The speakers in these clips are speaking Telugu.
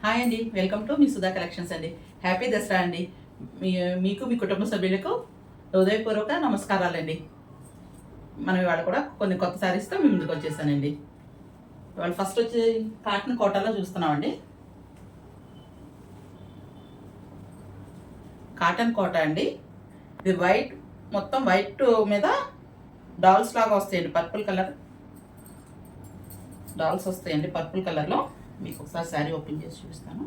హాయ్ అండి, welcome to me Sudha collections అండి. హ్యాపీ దసరా అండి. మీకు మీ కుటుంబ సభ్యులకు హృదయపూర్వక నమస్కారాలండి. మనం ఇవాళ కూడా కొన్ని కొత్త శారీస్తో మీ ముందుకు వచ్చేసానండి. ఇవాళ ఫస్ట్ వచ్చి కాటన్ కోటాలో చూస్తున్నామండి. కాటన్ కోట అండి. ఇది వైట్, మొత్తం వైట్ మీద డాల్స్ లాగా వస్తాయండి. పర్పుల్ కలర్ డాల్స్ వస్తాయండి పర్పుల్ కలర్లో. మీకు ఒకసారి శారీ ఓపెన్ చేసి చూపిస్తాను.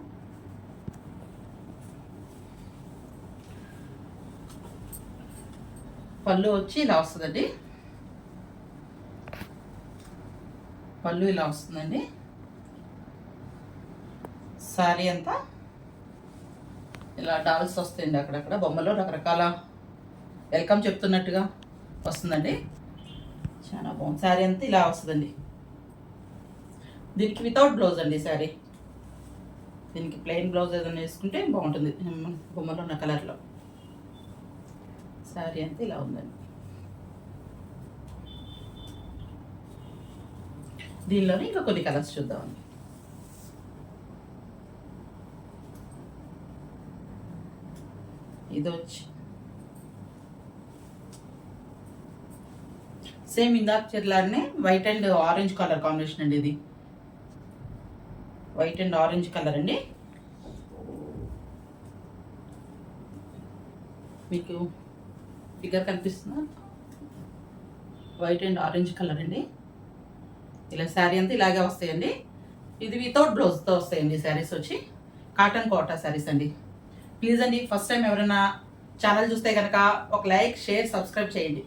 పళ్ళు వచ్చి ఇలా వస్తుందండి. పళ్ళు ఇలా వస్తుందండి. శారీ అంతా ఇలా డాల్స్ వస్తాయండి. అక్కడక్కడ బొమ్మలో రకరకాల వెల్కమ్ చెప్తున్నట్టుగా వస్తుందండి. చాలా బాగుంది. శారీ అంతా ఇలా వస్తుందండి. దీనికి వితౌట్ బ్లౌజ్ అండి శారీ. దీనికి ప్లెయిన్ బ్లౌజ్ ఏదైనా వేసుకుంటే బాగుంటుంది. బొమ్మలో ఉన్న కలర్లో శారీ అంతా ఇలా ఉందండి. దీనిలోనే ఇంకా కొన్ని కలర్స్ చూద్దామండి. ఇది వచ్చి సేమ్ ఇందాక చెట్లానే white and orange colour combination అండి. ఇది వైట్ అండ్ ఆరెంజ్ కలర్ అండి. మీకు ఫిగర్ కనిపిస్తుందా? వైట్ అండ్ ఆరెంజ్ కలర్ అండి. ఇలా శారీ అంతా ఇలాగే వస్తాయండి. ఇది వితౌట్ బ్లౌజ్తో వస్తాయండి శారీస్ వచ్చి. కాటన్ కోటా శారీస్ అండి. ప్లీజ్ అండి, ఫస్ట్ టైం ఎవరైనా ఛానల్ చూస్తే కనుక ఒక లైక్, షేర్, సబ్స్క్రైబ్ చేయండి.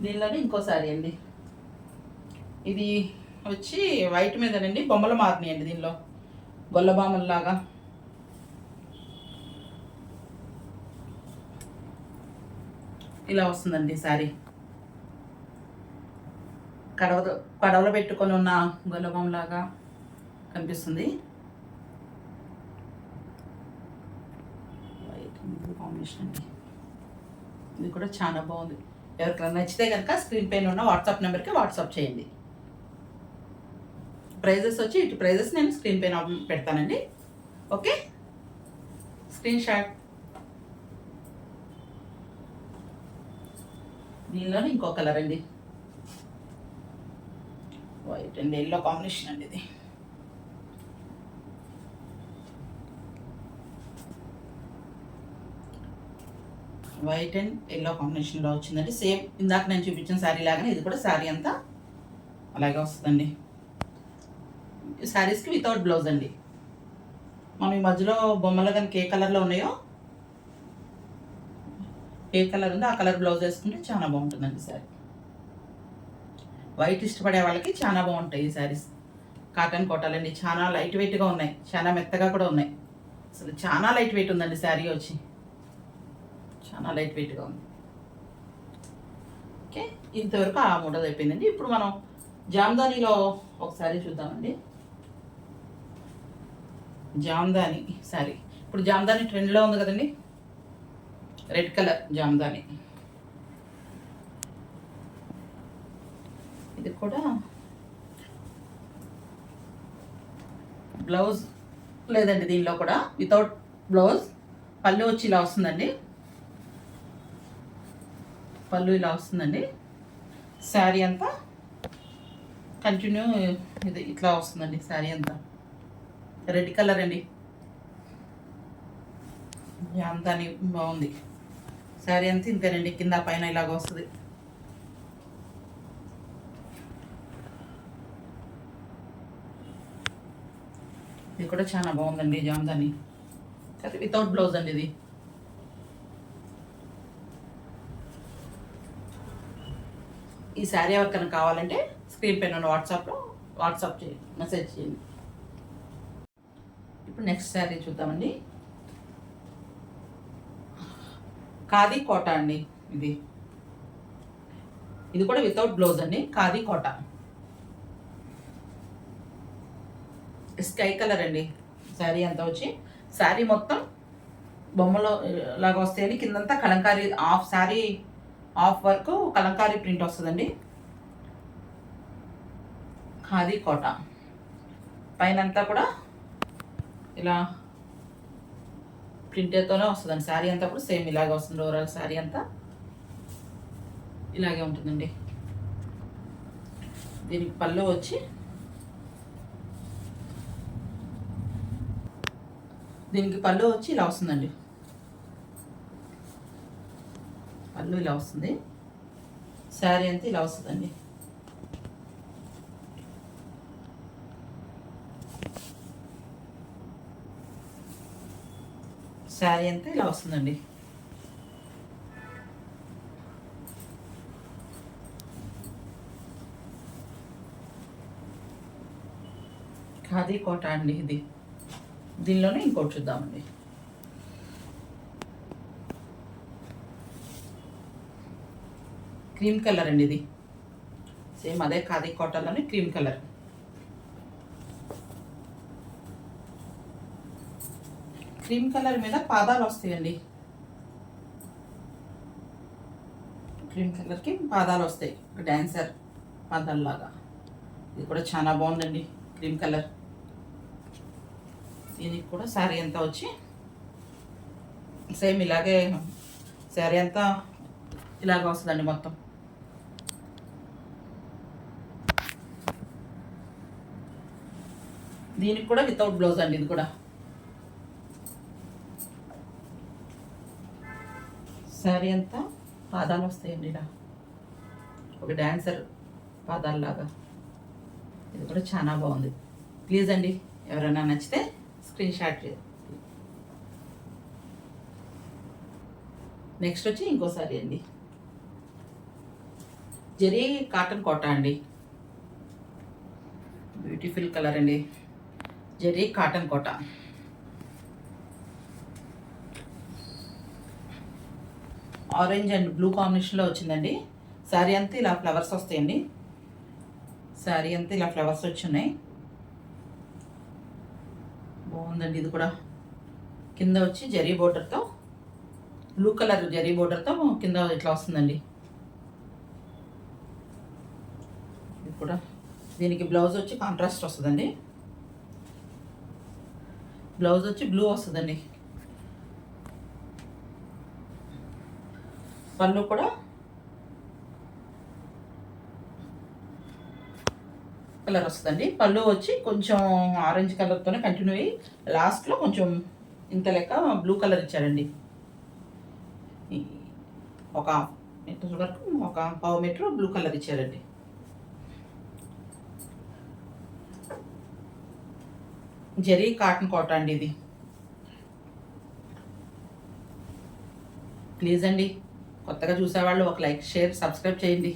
దీనిలోనే ఇంకో శారీ అండి. ఇది వచ్చి వైట్ మీదనండి బొమ్మలు మారినాయండి. దీనిలో గొల్లబామల్లాగా ఇలా వస్తుందండి శారీ. కడవలో పెట్టుకొని ఉన్న గొల్లబామలాగా కనిపిస్తుంది. వైట్ కాంబినేషన్ అండి. ఇది కూడా చాలా బాగుంది. ఎవరికైనా నచ్చితే కనుక స్క్రీన్ పైన ఉన్న వాట్సాప్ నెంబర్కి వాట్సాప్ చేయండి. ప్రైజెస్ వచ్చి ఇటు ప్రైజెస్ నేను స్క్రీన్ పైన పెడతానండి. Okay, screen shot. దీనిలోనే ఇంకో కలర్ అండి. వైట్ అండ్ ఎల్లో కాంబినేషన్ అండి. ఇది వైట్ అండ్ ఎల్లో కాంబినేషన్లో వచ్చిందండి. సేమ్ ఇందాక నేను చూపించిన శారీ లాగానే ఇది కూడా శారీ అంతా అలాగే వస్తుందండి. శారీస్కి వితౌట్ బ్లౌజ్ అండి. మనం ఈ మధ్యలో బొమ్మలు కనుక ఏ కలర్లో ఉన్నాయో, ఏ కలర్ ఉందో ఆ కలర్ బ్లౌజ్ వేసుకుంటే చాలా బాగుంటుందండి శారీ. వైట్ ఇష్టపడే వాళ్ళకి చాలా బాగుంటాయి ఈ శారీస్. కాటన్ కోటాలండి. చాలా లైట్ వెయిట్గా ఉన్నాయి, చాలా మెత్తగా కూడా ఉన్నాయి. అసలు చాలా లైట్ వెయిట్ ఉందండి శారీ వచ్చి. చాలా లైట్ వెయిట్గా ఉంది. ఓకే, ఇంతవరకు ఆ మోడల్ అయిపోయిందండి. ఇప్పుడు మనం జామ్దానిలో ఒకసారి చూద్దామండి. జామ్దాని శారీ ఇప్పుడు జామ్దాని ట్రెండ్లో ఉంది కదండి. Red colour Jamdani. ఇది కూడా బ్లౌజ్ లేదండి. దీనిలో కూడా వితౌట్ బ్లౌజ్. పళ్ళు వచ్చి ఇలా వస్తుందండి. పళ్ళు ఇలా వస్తుందండి. శారీ అంతా కంటిన్యూ ఇది ఇట్లా వస్తుందండి. శారీ అంతా రెడ్ కలర్ అండి. జామ్దాని బాగుంది. శారీ అంతా ఇంతేనండి. కింద పైన ఇలాగ వస్తుంది. ఇది కూడా చాలా బాగుందండి జామ్దాని. అది వితౌట్ బ్లౌజ్ అండి. ఇది ఈ శారీ ఎవరికైనా కావాలంటే స్క్రీన్ పైన ఉన్న వాట్సాప్ చేయండి, మెసేజ్ చేయండి. ఇప్పుడు నెక్స్ట్ శారీ చూద్దామండి. ఖాదీ కోట అండి. ఇది కూడా వితౌట్ బ్లౌజ్ అండి. ఖాదీ కోట స్కై కలర్ అండి. శారీ అంతా వచ్చి శారీ మొత్తం బొమ్మలో లాగా వస్తాయండి. కిందంతా Kalamkari sari of work Kalamkari print వస్తుందండి. ఖాదీ కోట పైన అంతా కూడా ఇలా ప్రింటెడ్తోనే వస్తుందండి. శారీ అంతా కూడా సేమ్ ఇలాగే వస్తుంది. ఓవరాల్ శారీ అంతా ఇలాగే ఉంటుందండి. దీనికి పళ్ళు వచ్చి ఇలా వస్తుందండి. పళ్ళు ఇలా వస్తుంది. శారీ అంతా ఇలా వస్తుందండి. శారీ అంతా ఇలా వస్తుందండి. ఖాదీ కోట అండి ఇది. దీనిలోనే ఇంకోటి చూద్దామండి. క్రీమ్ కలర్ అండి ఇది. సేమ్ అదే ఖాదీ కోటలోనే క్రీమ్ కలర్. క్రీమ్ కలర్ మీద పాదాలు వస్తాయండి. క్రీమ్ కలర్కి పాదాలు వస్తాయి, డాన్సర్ పాదాల్లాగా. ఇది కూడా చాలా బాగుందండి క్రీమ్ కలర్. దీనికి కూడా శారీ అంతా వచ్చి సేమ్ ఇలాగే శారీ అంతా ఇలాగే వస్తుందండి మొత్తం. దీనికి కూడా వితౌట్ బ్లౌజ్ అండి. ఇది కూడా శారీ అంతా పాదాలు వస్తాయండి ఇలా, ఒక డాన్సర్ పాదాల్లాగా. ఇది కూడా చాలా బాగుంది. ప్లీజ్ అండి, ఎవరైనా నచ్చితే స్క్రీన్ షాట్ చేయండి. నెక్స్ట్ వచ్చి ఇంకో శారీ అండి. జరీ కాటన్ కోట అండి. బ్యూటిఫుల్ కలర్ అండి. జరీ cotton Kota. Orange and blue కాంబినేషన్లో వచ్చిందండి. శారీ అంతా ఇలా ఫ్లవర్స్ వస్తాయండి. శారీ అంతా ఇలా ఫ్లవర్స్ వచ్చున్నాయి. బాగుందండి. ఇది కూడా కింద వచ్చి జరీ బోర్డర్తో, బ్లూ కలర్ జరీ బోర్డర్తో కింద ఇట్లా వస్తుందండి. ఇది కూడా దీనికి బ్లౌజ్ వచ్చి కాంట్రాస్ట్ వస్తుందండి. బ్లౌజ్ వచ్చి బ్లూ వస్తుందండి. పళ్ళు కూడా కలర్ వస్తుందండి. పళ్ళు వచ్చి కొంచెం ఆరెంజ్ కలర్తోనే కంటిన్యూ అయ్యి లాస్ట్లో కొంచెం ఇంత లెక్క బ్లూ కలర్ ఇచ్చారండి. ఒక మీటర్ వరకు, ఒక పావు మీటర్ బ్లూ కలర్ ఇచ్చారండి. జరీ కాటన్ కోట అండి ఇది. ప్లీజ్ అండి, కొత్తగా చూసేవాళ్ళు ఒక లైక్, షేర్, సబ్స్క్రైబ్ చేయండి.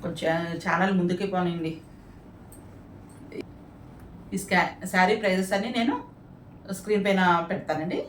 కొంచెం ఛానల్ ముందుకి పోనండి. ఈ శారీ ప్రైజెస్ అన్నీ నేను స్క్రీన్ పైన పెడతానండి.